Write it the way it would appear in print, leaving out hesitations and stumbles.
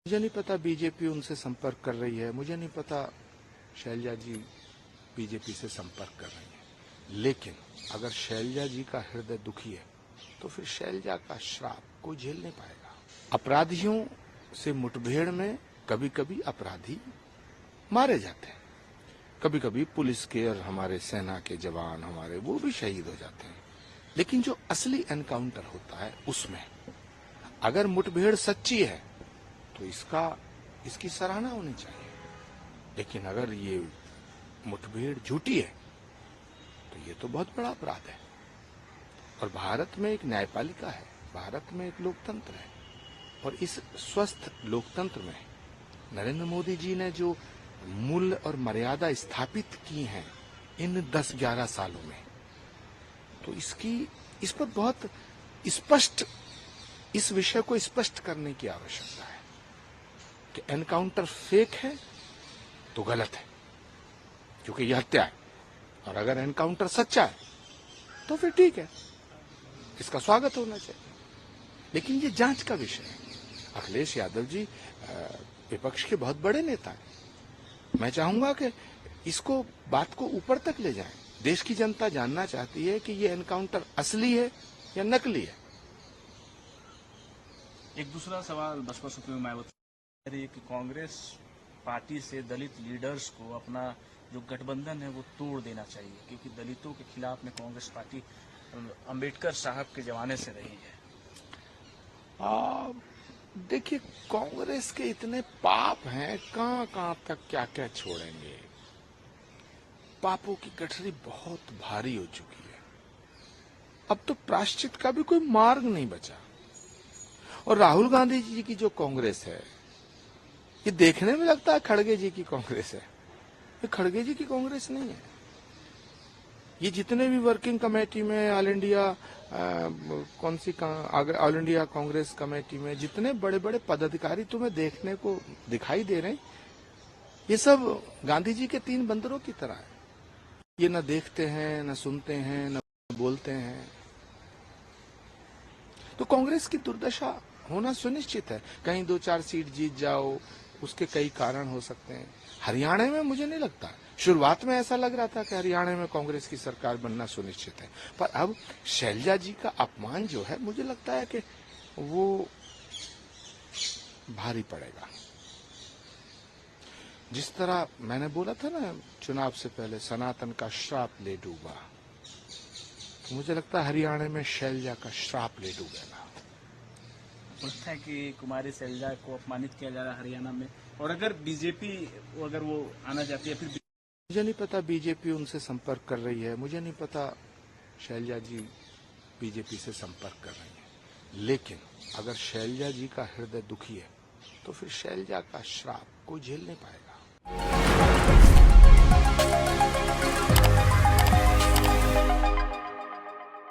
मुझे नहीं पता बीजेपी उनसे संपर्क कर रही है, मुझे नहीं पता शैलजा जी बीजेपी से संपर्क कर रही है। लेकिन अगर शैलजा जी का हृदय दुखी है तो फिर शैलजा का श्राप कोई झेल नहीं पाएगा। अपराधियों से मुठभेड़ में कभी कभी अपराधी मारे जाते हैं, कभी कभी पुलिस के और हमारे सेना के जवान हमारे वो भी शहीद हो जाते हैं। लेकिन जो असली एनकाउंटर होता है उसमें अगर मुठभेड़ सच्ची है तो इसकी सराहना होनी चाहिए। लेकिन अगर ये मुठभेड़ झूठी है तो ये तो बहुत बड़ा अपराध है। और भारत में एक न्यायपालिका है, भारत में एक लोकतंत्र है, और इस स्वस्थ लोकतंत्र में नरेंद्र मोदी जी ने जो मूल्य और मर्यादा स्थापित की हैं इन 10-11 सालों में, तो इस पर बहुत स्पष्ट इस विषय को स्पष्ट करने की आवश्यकता है कि एनकाउंटर फेक है तो गलत है, क्योंकि यह हत्या है। और अगर एनकाउंटर सच्चा है तो फिर ठीक है, इसका स्वागत होना चाहिए। लेकिन ये जांच का विषय है। अखिलेश यादव जी विपक्ष के बहुत बड़े नेता हैं। मैं चाहूंगा कि इसको बात को ऊपर तक ले जाएं। देश की जनता जानना चाहती है कि ये एनकाउंटर असली है या नकली है। एक दूसरा सवाल बसपा सुप्रीमो मायावती कह रही है कि कांग्रेस पार्टी से दलित लीडर्स को अपना जो गठबंधन है वो तोड़ देना चाहिए, क्योंकि दलितों के खिलाफ में कांग्रेस पार्टी अंबेडकर साहब के जमाने से रही है। देखिए, कांग्रेस के इतने पाप हैं, कहां तक क्या क्या छोड़ेंगे। पापों की गठरी बहुत भारी हो चुकी है। अब तो प्रायश्चित का भी कोई मार्ग नहीं बचा। और राहुल गांधी जी की जो कांग्रेस है, ये देखने में लगता है खड़गे जी की कांग्रेस है। ये खड़गे जी की कांग्रेस नहीं है। ये जितने भी वर्किंग कमेटी में all India all India Congress committee में जितने बड़े बड़े पदाधिकारी तुम्हें देखने को दिखाई दे रहे हैं, ये सब गांधी जी के 3 बंदरों की तरह है। ये न देखते हैं, न सुनते हैं, न बोलते हैं। तो कांग्रेस की दुर्दशा होना सुनिश्चित है। कहीं 2-4 सीट जीत जाओ, उसके कई कारण हो सकते हैं। हरियाणा में मुझे नहीं लगता, शुरुआत में ऐसा लग रहा था कि हरियाणा में कांग्रेस की सरकार बनना सुनिश्चित है, पर अब शैलजा जी का अपमान जो है, मुझे लगता है कि वो भारी पड़ेगा। जिस तरह मैंने बोला था ना चुनाव से पहले, सनातन का श्राप ले डूबा, तो मुझे लगता है हरियाणा में शैलजा का श्राप ले डूबेगा। लगता है कि कुमारी शैलजा को अपमानित किया जा रहा है हरियाणा में, और अगर बीजेपी अगर वो आना चाहती है फिर मुझे नहीं पता बीजेपी उनसे संपर्क कर रही है, मुझे नहीं पता शैलजा जी बीजेपी से संपर्क कर रही है। लेकिन अगर शैलजा जी का हृदय दुखी है तो फिर शैलजा का श्राप कोई झेल नहीं पाएगा।